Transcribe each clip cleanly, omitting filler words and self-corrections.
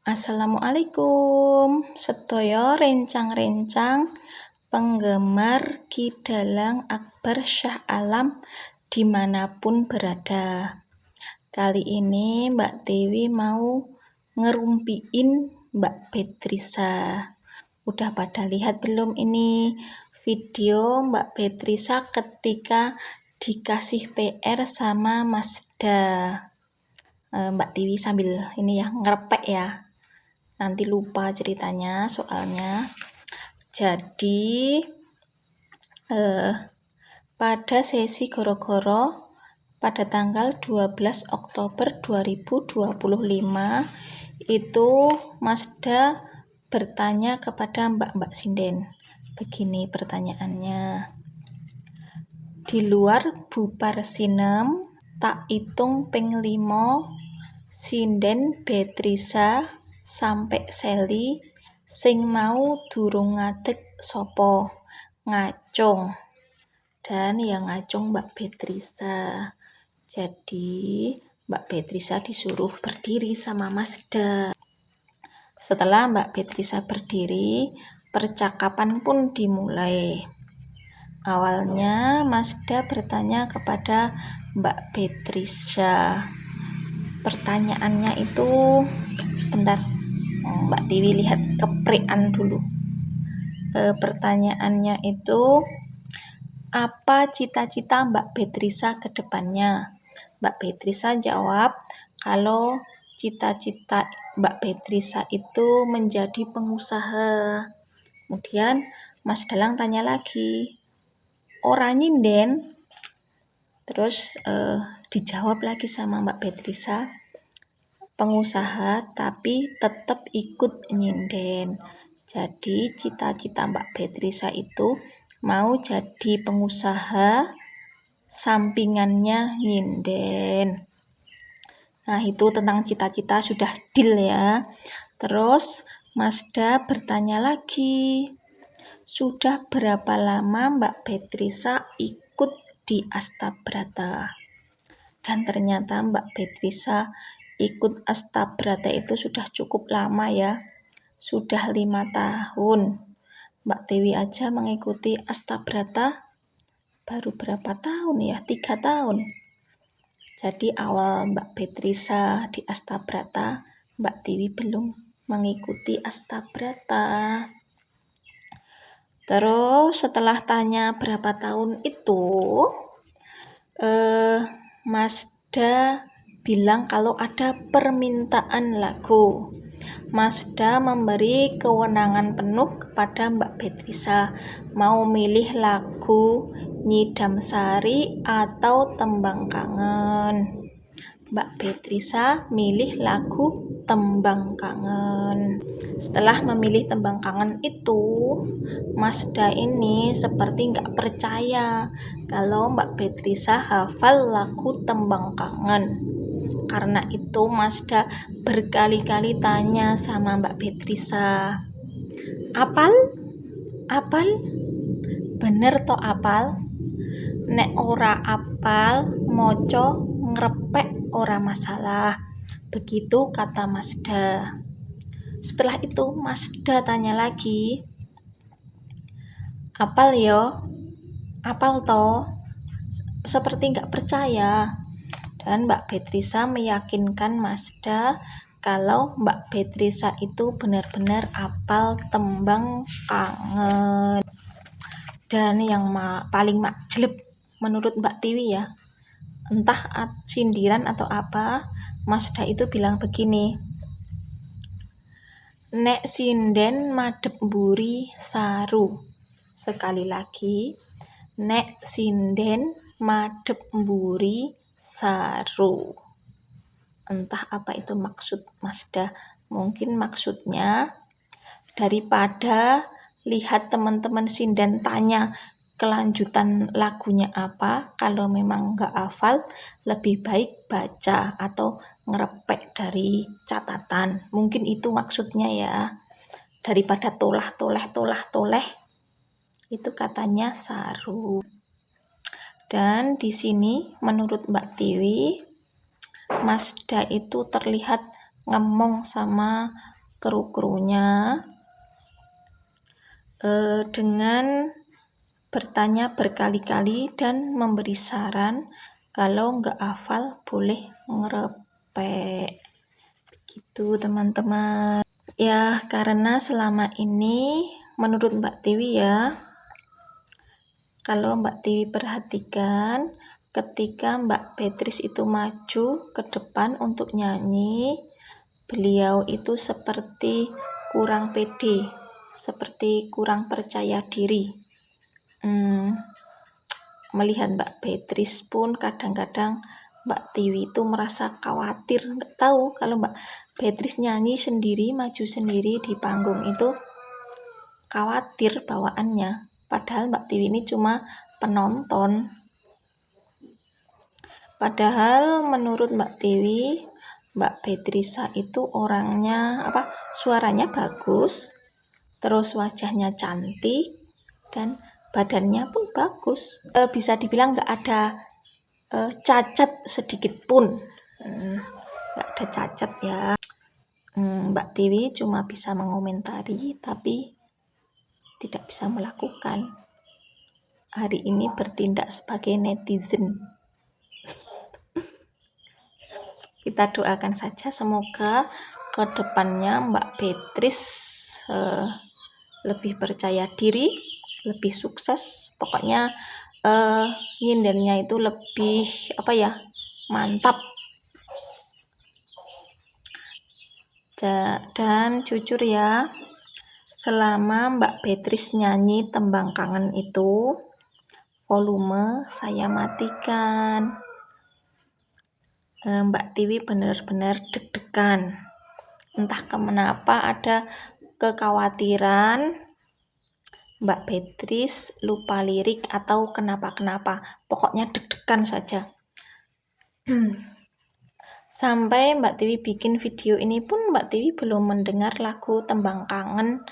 Assalamualaikum sedaya rencang-rencang penggemar Ki Dalang Akbar Shah Alam dimanapun berada. Kali ini Mbak Dewi mau ngerumpiin Mbak Petrisa. Udah pada lihat belum ini video Mbak Petrisa ketika dikasih PR sama Masda? Mbak Dewi sambil ini ya ngerepek ya, nanti lupa ceritanya soalnya. Jadi pada sesi goro-goro pada tanggal 12 Oktober 2025 itu Masda bertanya kepada Mbak Sinden. Begini pertanyaannya: di luar bubar sinem tak itung ping 5 sinden Petrisa sampai Seli sing mau durung ngadeg sopo? Ngacung. Dan yang ngacung Mbak Petrisa. Jadi Mbak Petrisa disuruh berdiri sama Masda. Setelah Mbak Petrisa berdiri, percakapan pun dimulai. Awalnya Masda bertanya kepada Mbak Petrisa. Pertanyaannya itu, sebentar, Mbak Dewi lihat keprian dulu. Pertanyaannya itu, apa cita-cita Mbak Petrisa ke depannya? Mbak Petrisa jawab kalau cita-cita Mbak Petrisa itu menjadi pengusaha. Kemudian Mas Dalang tanya lagi, ora nyinden? Terus dijawab lagi sama Mbak Petrisa, pengusaha tapi tetap ikut nyinden. Jadi cita-cita Mbak Petrisa itu mau jadi pengusaha, sampingannya nyinden. Nah, itu tentang cita-cita sudah deal ya. Terus Masda bertanya lagi, sudah berapa lama Mbak Petrisa ikut di Astabrata? Dan ternyata Mbak Petrisa ikut Astabrata itu sudah cukup lama ya, sudah 5 tahun. Mbak Dewi aja mengikuti Astabrata baru berapa tahun ya, 3 tahun. Jadi awal Mbak Petrisa di Astabrata, Mbak Dewi belum mengikuti Astabrata. Terus setelah tanya berapa tahun itu, Masda bilang kalau ada permintaan lagu. Masda memberi kewenangan penuh kepada Mbak Petrisa, mau milih lagu Nyi Damsari atau Tembang Kangen. Mbak Petrisa milih lagu Tembang Kangen. Setelah memilih Tembang Kangen itu, Masda ini seperti nggak percaya kalau Mbak Petrisa hafal lagu Tembang Kangen. Karena itu Masda berkali-kali tanya sama Mbak Petrisa, apal? Apal? Bener toh apal? Nek ora apal, moco ngrepek ora masalah. Begitu kata Masda. Setelah itu Masda tanya lagi, apal yo? Apal toh? Seperti nggak percaya. Dan Mbak Petrisa meyakinkan Masda kalau Mbak Petrisa itu benar-benar apal Tembang Kangen. Dan yang paling makjleb menurut Mbak Tiwi ya, entah sindiran atau apa, Masda itu bilang begini, nek sinden madhep mburi saru. Sekali lagi, nek sinden madhep mburi saru. Entah apa itu maksud Masda. Mungkin maksudnya daripada lihat teman-teman sinden tanya kelanjutan lagunya apa, kalau memang nggak hafal, lebih baik baca atau ngerepek dari catatan. Mungkin itu maksudnya ya. Daripada toleh, itu katanya saru. Dan di sini menurut Mbak Tiwi, Masda itu terlihat ngemong sama kru-krunya dengan bertanya berkali-kali dan memberi saran. Kalau nggak hafal boleh ngerepek. Begitu teman-teman. Ya, karena selama ini menurut Mbak Tiwi ya, kalau Mbak Tiwi perhatikan, ketika Mbak Beatrice itu maju ke depan untuk nyanyi, beliau itu seperti kurang pede, seperti kurang percaya diri. Melihat Mbak Beatrice pun kadang-kadang Mbak Tiwi itu merasa khawatir, nggak tahu kalau Mbak Beatrice nyanyi sendiri, maju sendiri di panggung itu khawatir bawaannya. Padahal Mbak Tiwi ini cuma penonton. Padahal menurut Mbak Tiwi, Mbak Beatrice itu orangnya suaranya bagus, terus wajahnya cantik, dan badannya pun bagus. Bisa dibilang nggak ada cacat sedikit pun. Nggak ada cacat ya. Mbak Tiwi cuma bisa mengomentari, tapi tidak bisa melakukan. Hari ini bertindak sebagai netizen. Kita doakan saja semoga ke depannya Mbak Beatrice lebih percaya diri, lebih sukses. Pokoknya nyindernya itu lebih mantap. Dan jujur ya, selama Mbak Beatrice nyanyi Tembang Kangen itu, volume saya matikan. Mbak Tiwi benar-benar deg-degan. Entah kenapa ada kekhawatiran Mbak Beatrice lupa lirik atau kenapa-kenapa. Pokoknya deg-degan saja. Sampai Mbak Tiwi bikin video ini pun Mbak Tiwi belum mendengar lagu Tembang Kangen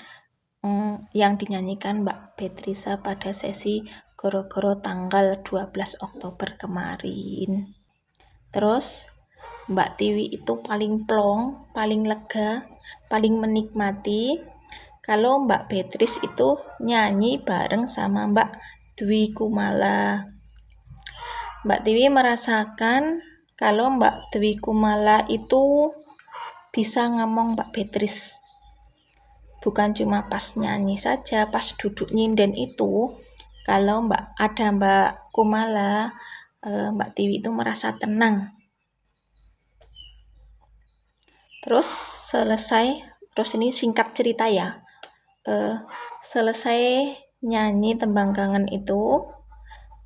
yang dinyanyikan Mbak Beatrice pada sesi Goro-Goro tanggal 12 Oktober kemarin. Terus Mbak Tiwi itu paling plong, paling lega, paling menikmati kalau Mbak Beatrice itu nyanyi bareng sama Mbak Dwi Kumala. Mbak Tiwi merasakan kalau Mbak Dwi Kumala itu bisa ngomong Mbak Beatrice. Bukan cuma pas nyanyi saja, pas duduk nyinden itu, kalau Mbak Kumala, Mbak Tiwi itu merasa tenang. Terus ini singkat cerita ya. Selesai nyanyi Tembang Kangen itu,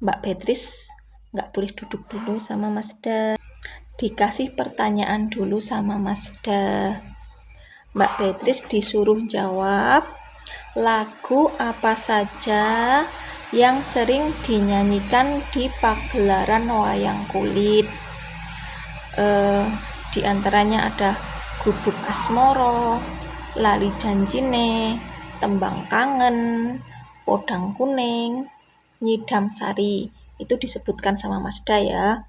Mbak Beatrice nggak boleh duduk dulu sama Mas Da. Dikasih pertanyaan dulu sama Mas Da. Mbak Beatrice disuruh jawab lagu apa saja yang sering dinyanyikan di pagelaran wayang kulit. Di antaranya ada Gubuk Asmoro, Lali Janjine, Tembang Kangen, Podang Kuning, Nyidam Sari. Itu disebutkan sama Mas Da ya.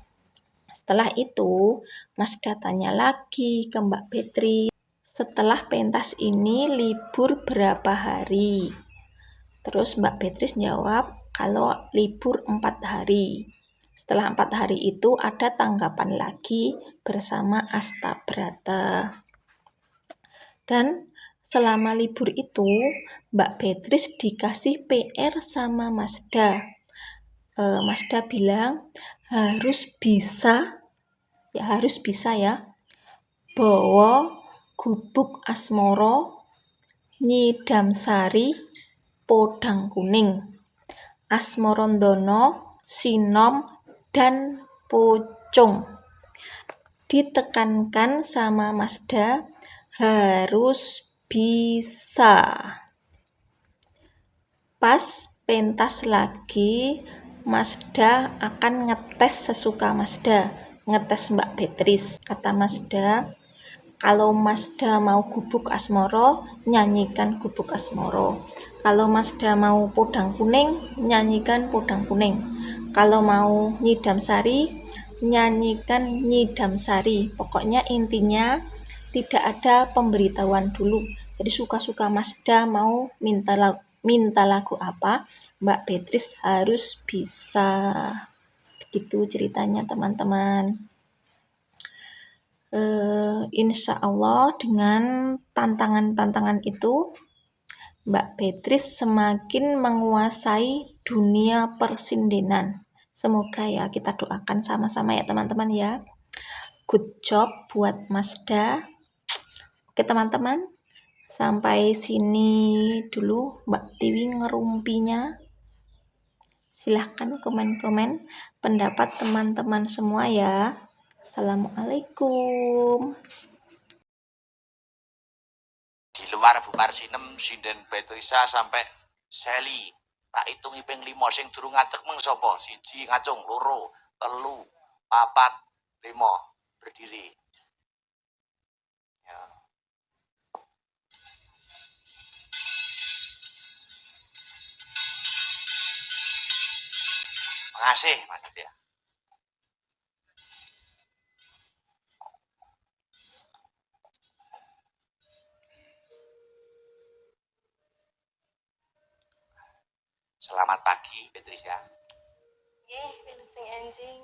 Setelah itu Mas Da tanya lagi ke Mbak Beatrice, setelah pentas ini libur berapa hari? Terus Mbak Beatrice jawab kalau libur 4 hari. Setelah 4 hari itu ada tanggapan lagi bersama Astabrata. Dan selama libur itu Mbak Beatrice dikasih PR sama Mas Da. Mas Da bilang harus bisa ya bawa Gubuk Asmoro, Nyidam Sari, Podang Kuning, Asmorondono, Sinom, dan Pucung. Ditekankan sama Mas Da harus bisa. Pas pentas lagi, Mas Da akan ngetes sesuka Mas Da, ngetes Mbak Beatrice. Kata Mas Da, kalau Mas Da mau Gubuk Asmoro, nyanyikan Gubuk Asmoro. Kalau Mas Da mau Podang Kuning, nyanyikan Podang Kuning. Kalau mau Nyidam Sari, nyanyikan Nyidam Sari. Pokoknya intinya tidak ada pemberitahuan dulu. Jadi suka-suka Masda mau minta lagu apa, Mbak Beatrice harus bisa. Begitu ceritanya teman-teman. Insya Allah dengan tantangan-tantangan itu Mbak Beatrice semakin menguasai dunia persindenan. Semoga ya, kita doakan sama-sama ya teman-teman ya. Good job buat Masda. Oke teman-teman, sampai sini dulu Mbak Tiwi ngerumpinya. Silahkan komen-komen pendapat teman-teman semua ya. Assalamualaikum. Di luar bubar sinem sinden Beatrice sampai Sally. Tak hitungi ping 5 sing durung ngadeg meng sapa? 1 ngacung, 2, 3, 4, 5 berdiri. Ya. Makasih Mas Adya. Selamat pagi, Beatrice ya. Sing anjing.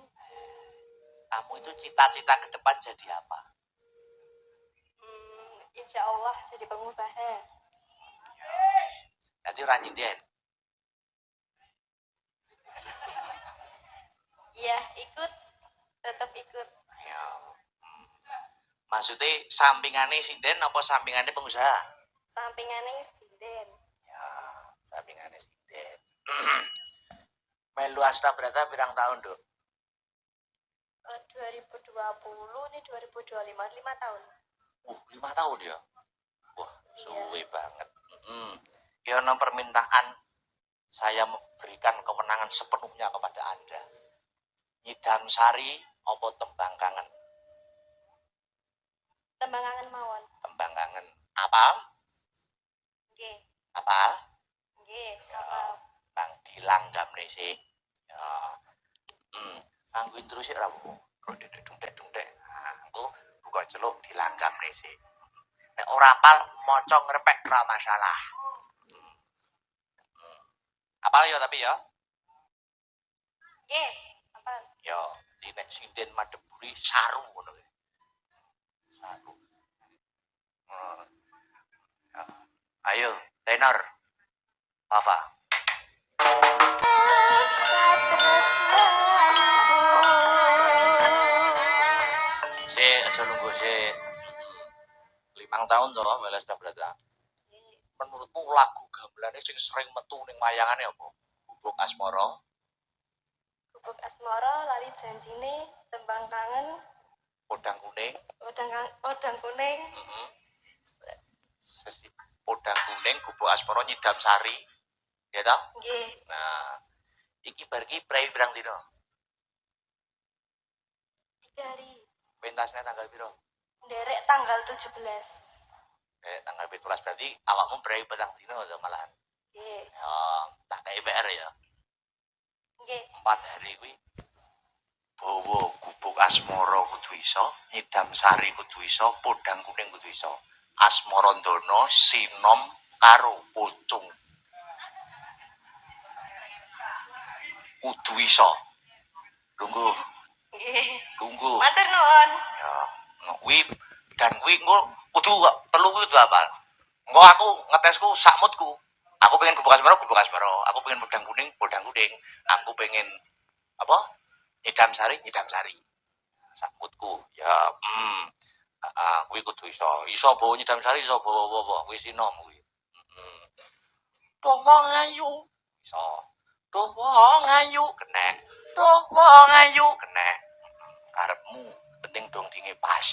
Kamu itu cita-cita ke depan jadi apa? Insya Allah jadi pengusaha. Jadi ora nyinden. Iya, tetap ikut. Ya. Maksudnya sampingane sinden apa sampingane pengusaha? Sampingannya sinden. Ya, sampingane sinden. Melu Astabrata pirang tahun, Dok? 2020 ini 2025 5 tahun. 5 tahun ya? Wah, suwe banget. Ya, permintaan saya memberikan kewenangan sepenuhnya kepada Anda. Nyidam sari apa tembang kangen? Tembang kangen mawon. Tembang kangen. Apa? Nggih. Apa? Nggih, Ya, apa? Bang dilanggam nih sih. Ya. Nganggo intro sih ra apa. Dungdek. Nah, engko buka celuk dilanggam nih sih. Nek ora apal maca ngrepek ra masalah. Apal ya tapi ya. Nggih, apa? Ya, di nek sinden madeburi saru ngono kuwi. Saru. Ya. Ayo, tenor. Apa? Aja nunggu sih 5 tahun toh Mela Astabrata. Menurutmu lagu gamelane sing sering metu ning wayangane apa? Gubuk Asmara. Gubuk Asmara, Lali Janjine, Tembang Kangen, Podang Kuning. Podang Kuning. Sesi Podang Kuning, Gubuk Asmara, Nyidam Sari. Ya toh? Nggih. Nah, iki bar iki prei pirang dina? 3 hari. Pentasnya tanggal piro? Nderek tanggal 17. Tanggal 17 berarti awakmu prei petang dina to malahan. Nggih. Ya, tak kei PR ya. Nggih. 4 hari kuwi bawa Gubuk Asmara kudu iso, Nyidam Sari kudu iso, Podang Kuning kudu iso. Asmara Ndana sinom karo Pucung. Kudu iso. Tunggu. Tunggu. Matur nuwun. Ya, kuwi dan kuwi engko kudu perlu kudu apal. Engko aku ngetesku sak moodku. Aku pengen Gubuk Asmara, aku pengen Podang Kuning, aku pengen apa? Nyidam Sari. Sak moodku. Ya, kuwi kudu iso. Iso bawa Nyidam Sari, iso bawa kuwi sinom kuwi. Doh wong ayu. Iso. Doh wong ayu kenek. Doh wong ayu kenek. Karepmu penting dong dinge pas.